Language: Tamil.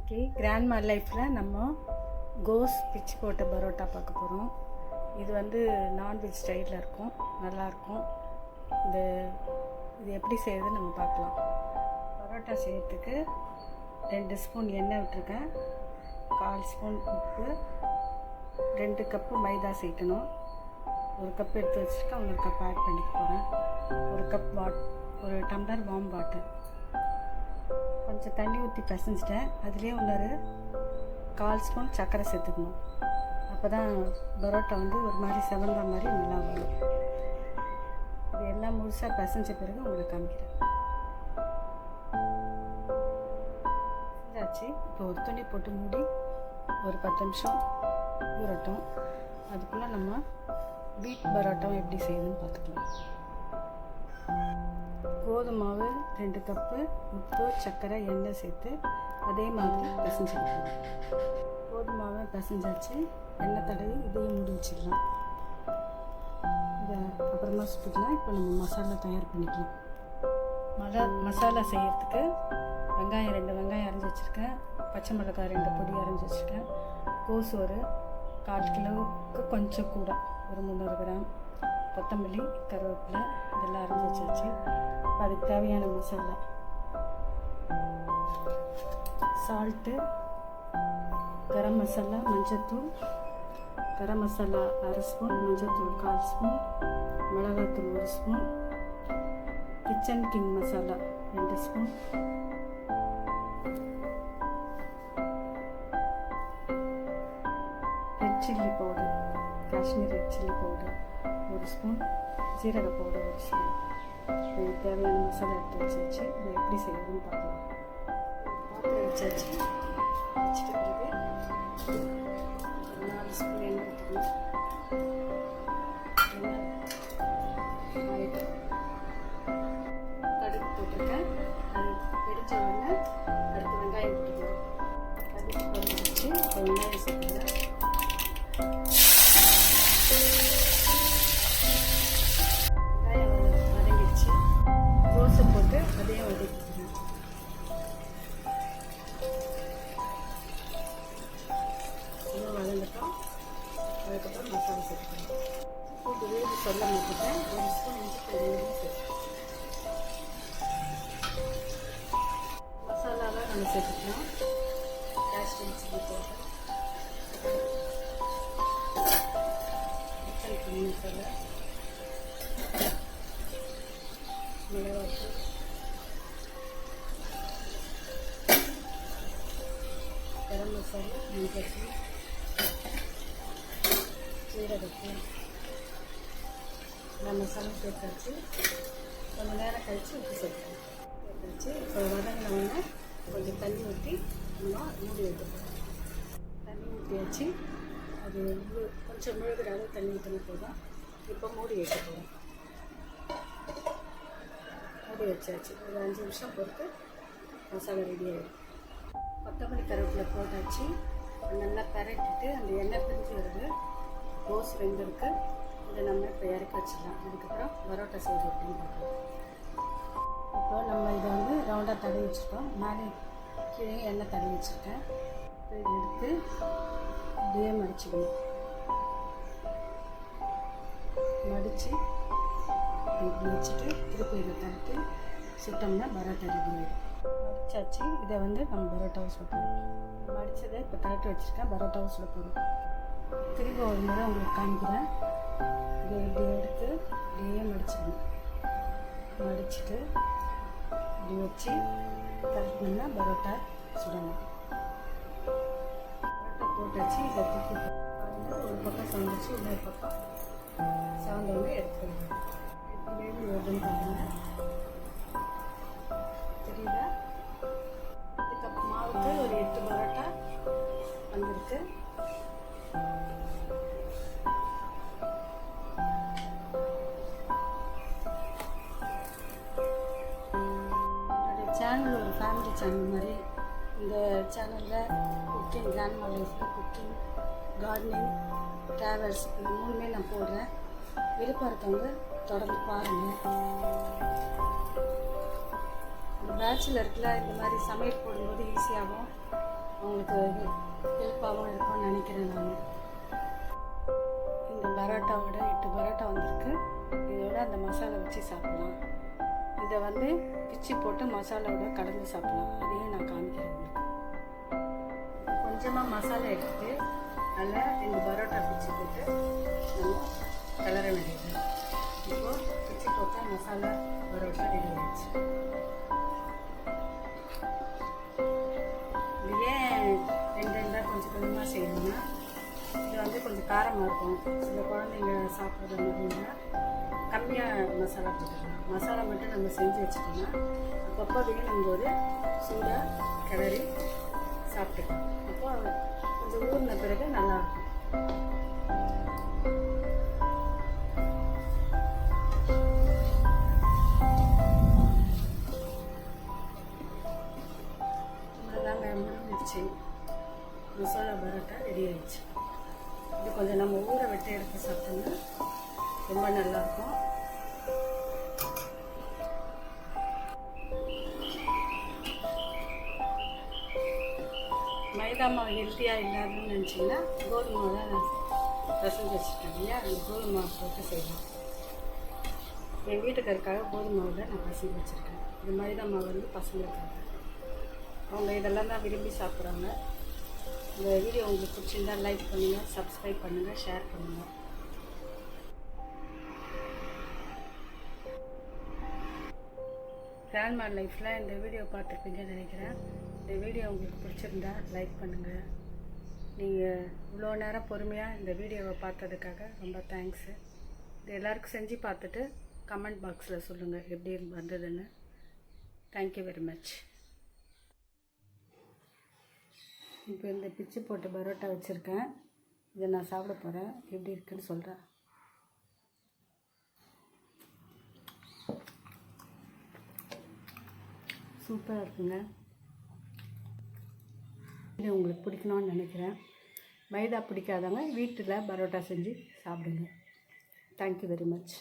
இன்றைக்கி கிராண்ட்மா லைஃப்பில் நம்ம கோஸ் பிச்சு போட்ட பரோட்டா பார்க்க போகிறோம். இது வந்து நான்வெஜ் ஸ்டைலில் இருக்கும், நல்லாயிருக்கும். இது எப்படி செய்யறதுன்னு நம்ம பார்க்கலாம். பரோட்டா செய்யறதுக்கு 2 ஸ்பூன் எண்ணெய் விட்டுருக்கேன், 1/4 ஸ்பூன் உப்பு, 2 கப்பு மைதா சேர்க்கணும். 1 கப் எடுத்து வச்சுருக்கேன், 1 கப் ஆட் பண்ணிக்க போகிறேன். 1 டம்ளர் வார்ம் வாட்டர், கொஞ்சம் தண்ணி ஊற்றி பிசைஞ்சிட்டேன். அதுலேயே 1/4 ஸ்பூன் சர்க்கரை சேர்த்துக்கணும். அப்போ தான் பரோட்டா வந்து ஒரு மாதிரி செவந்த மாதிரி நல்லா வரும். இது எல்லாம் முழுசாக பிசைஞ்ச பிறகு உங்களுக்கு காமிக்கிறேன். பிசைஞ்சாச்சு. இப்போ ஒரு துணி போட்டு மூடி ஒரு 10 நிமிஷம் ஊறட்டும். அதுக்குள்ளே நம்ம வீட் பரோட்டாவும் எப்படி செய்யுதுன்னு பார்த்துக்கலாம். கோதுமை மாவு 2 கப்பு, உப்பு, சர்க்கரை, எண்ணெய் சேர்த்து அதே மாதிரி பிசைஞ்சிக்கலாம். கோதுமை மாவை பிசைஞ்சாச்சு. எண்ணெய் தடவி இதையும் மூடி வச்சுக்கலாம். இதை அப்புறமா சுட்டுக்கலாம். இப்போ நம்ம மசாலா தயார் பண்ணிக்கலாம். மசாலா செய்கிறதுக்கு வெங்காயம் 2 வெங்காயம் அரைஞ்சி வச்சுருக்கேன், பச்சை மிளகாய் 2 பொடி அரைஞ்சி வச்சுருக்கேன், கோஸ் ஒரு 1/4 கிலோவுக்கு கொஞ்சம் கூட ஒரு 300 கிராம், கொத்தமல்லி, கருவேப்பிலை இதெல்லாம் அரைஞ்சி வச்சாச்சு. இப்போ அதுக்கு தேவையான மசாலா சால்ட்டு, கரம் மசாலா, மஞ்சத்தூள், கரம் மசாலா 1/2 ஸ்பூன், மஞ்சத்தூள் 1/4 ஸ்பூன், மிளகாத்தூள் 1 spoon, kitchen king masala 2 spoon, red chilli powder, Kashmir red chilli powder 1 spoon, ஜீரக பவுடர் 1 ஸ்பூன். இதுக்கு தேவையான மசாலா எடுத்து வச்சாச்சு. இது எப்படி செய்யணும்னு பார்க்கலாம். பாத்திரம் வச்சாச்சு. வச்சுட்டு பிறகு 4 ஸ்பூன் எண்ணெய் ஊற்றணும். எண்ணெய் கடுகு போட்டிருக்கேன். அது வெடிச்ச உடனே அடுத்து வெங்காயம் போட்டுக்கணும். கடுகு பொரிச்சு இப்போ வெங்காயம் சேர்த்துக்கிறேன். போட்டு அதையும் வதக்கிக்கிறேன். இன்னும் வதங்கட்டும். அதுக்கப்புறம் மசாலா சேர்த்துக்கிறேன். பூண்டு வேறு சொல்ல மாட்டேன். 1 ஸ்பூன் இஞ்சி பூண்டு சேர்த்துக்கிறேன். மசாலாவை நம்ம சேர்த்துக்கலாம். காஷ்மீர் சில்லி பவுடர், மசாலா, மிளகாத்தூள், கரம் மசாலா, மஞ்சத்தூள், ஜீரகத்தூள் எல்லா மசாலும் சேர்த்தாச்சு. கொஞ்சம் நேரம் கழித்து உப்பு சேர்த்துக்கலாம். சேர்த்தாச்சு. இப்போ வதங்கினோடனே கொஞ்சம் தண்ணி ஊற்றி நம்ம மூடி வைக்கணும். தண்ணி ஊற்றியாச்சு. அது கொஞ்சம் முழுகிற அளவு தண்ணி ஊற்றின போதும். இப்போ மூடி வைக்க போகிறோம். மூடி வச்சாச்சு. ஒரு 5 நிமிஷம் பொறுத்து மசாலா ரெடி ஆகிடும். கொத்தமல்லி கருவேப்பிலை போட்டாச்சு. நல்லா பரட்டிட்டு அந்த எண்ணெய் பிரிஞ்சு வருது. கோஸ் வெந்திருக்கு. இதை நம்ம இப்போ இறக்கி வச்சிடலாம். அதுக்கப்புறம் பரோட்டா செய்து எப்படின்னு பார்க்கலாம். இப்போ நம்ம இதை வந்து ரவுண்டாக தடவி வச்சுருக்கோம். மேலே கீழே எண்ணெய் தடவி வச்சுருக்கேன். இதை எடுத்து இப்படியே மடிச்சுக்கணும். மடித்து இப்படி வச்சுட்டு திருப்பி இதை தடுத்து சுட்டோம்னா பரோட்டா ரெடி ஆகிடும். மடிச்சாச்சு. இதை வந்து நம்ம பரோட்டாவை சுட்டணும். மடித்ததை இப்போ தடுத்து வச்சுருக்கேன். பரோட்டாவை சுட போகிறோம். திரும்ப ஒரு முறை உங்களுக்கு காமிக்கிறேன். இதை இப்படி எடுத்து இப்படியே மடிச்சிடணும். மடிச்சுட்டு இப்படி வச்சு கரெக்ட்னா பரோட்டா சுடணும். பரோட்டா போட்டாச்சு. இதை தூக்கி ஒரு பக்கம் சமைச்சு இன்னொரு பக்கம் சவுண்டோடு எடுத்துக்கணும். வருதுன்னு பாருங்க, தெரியுதா? இதுக்கப்புறம் மாவுக்கு ஒரு 8 பரோட்டா வந்திருக்கு. என்னுடைய சேனல் ஒரு ஃபேமிலி சேனல் மாதிரி. இந்த சேனலில் குக்கிங், கிராண்ட்மா லைஃப்பில் குக்கிங், கார்டனிங், ட்ராவல்ஸ் இது 3மே நான் போடுறேன். விருப்பம் இருக்கவங்க தொடர்ந்து பாருங்கள். பேச்சுலருக்குல இந்த மாதிரி சமையல் போடும்போது ஈஸியாகும். அவங்களுக்கு ஹெல்ப்பாகவும் இருக்கும்னு நினைக்கிறேன் நான். இந்த பரோட்டாவோட 8 பரோட்டா வந்திருக்கு. இதோட அந்த மசாலா வச்சு சாப்பிட்லாம். இதை வந்து பிச்சு போட்டு மசாலாவோட கலந்து சாப்பிட்லாம். அதையும் நான் காமிக்கிறேன் உங்களுக்கு. கொஞ்சமாக மசாலா எடுத்து அதில் 2 பரோட்டா பிச்சு போட்டு நம்ம கலர வேண்டியது. இப்போது பிச்சு போட்ட மசாலா பரோட்டா ரெடி ஆயிடுச்சு. இதுவே 2 கொஞ்சம் கொஞ்சமாக செய்யணும்னா இது வந்து கொஞ்சம் காரமாக இருக்கும். சில குழந்தைங்க சாப்பிட்ற மாதிரினா கம்மியாக மசாலா போட்டுக்கலாம். மசாலா மட்டும் நம்ம செஞ்சு வச்சுட்டோம்னா அப்பப்போ வேணும்போது சூடாக கிளறி சாப்பிட்டுக்கலாம். அப்போ கொஞ்சம் ஊறின பிறகு நல்லாயிருக்கும். இவ்வளோதாங்க முடிஞ்சிடுச்சு. மசாலா பரோட்டா ரெடி ஆயிடுச்சு. இது கொஞ்சம் நம்ம ஊற விட்டு எடுத்து சாப்பிட்டோம்னா ரொம்ப நல்லாயிருக்கும். மைதா மாவு ஹெல்த்தியாக இல்லாதுன்னு நினச்சிங்கன்னா கோதுமை மாவு தான் நான் பிசைஞ்சு வச்சுட்டேன் இல்லையா, அந்த கோதுமை மாவு போட்டு செய்யலாம். என் வீட்டுக்காருக்காக கோதுமை மாவு தான் நான் பிசைஞ்சு வச்சுருக்கேன். இந்த மைதா மாவு வந்து பசங்களுக்காக. அவங்க இதெல்லாம் தான் விரும்பி சாப்பிட்றாங்க. இந்த வீடியோ உங்களுக்கு பிடிச்சிருந்தால் லைக் பண்ணுங்கள், சப்ஸ்கிரைப் பண்ணுங்கள், ஷேர் பண்ணுங்கள். கிராண்ட்மா லைஃப்பில் இந்த வீடியோ பார்த்துருப்பீங்கன்னு நினைக்கிறேன். இந்த வீடியோ உங்களுக்கு பிடிச்சிருந்தா லைக் பண்ணுங்கள். நீங்கள் இவ்வளோ நேரம் பொறுமையாக இந்த வீடியோவை பார்த்ததுக்காக ரொம்ப தேங்க்ஸு. இது எல்லாருக்கும் செஞ்சு பார்த்துட்டு கமெண்ட் பாக்ஸில் சொல்லுங்கள் எப்படி வந்ததுன்னு. Thank you very much. இப்போ இந்த பிச்சு போட்டு பரோட்டா வச்சுருக்கேன். இதை நான் சாப்பிட போகிறேன். எப்படி இருக்குன்னு சொல்கிறேன். சூப்பராக இருக்குங்க. இது உங்களுக்கு பிடிக்கணும்னு நினைக்கிறேன். மைதா பிடிக்காதவங்க வீட்டில் பரோட்டா செஞ்சு சாப்பிடுங்க. Thank you very much.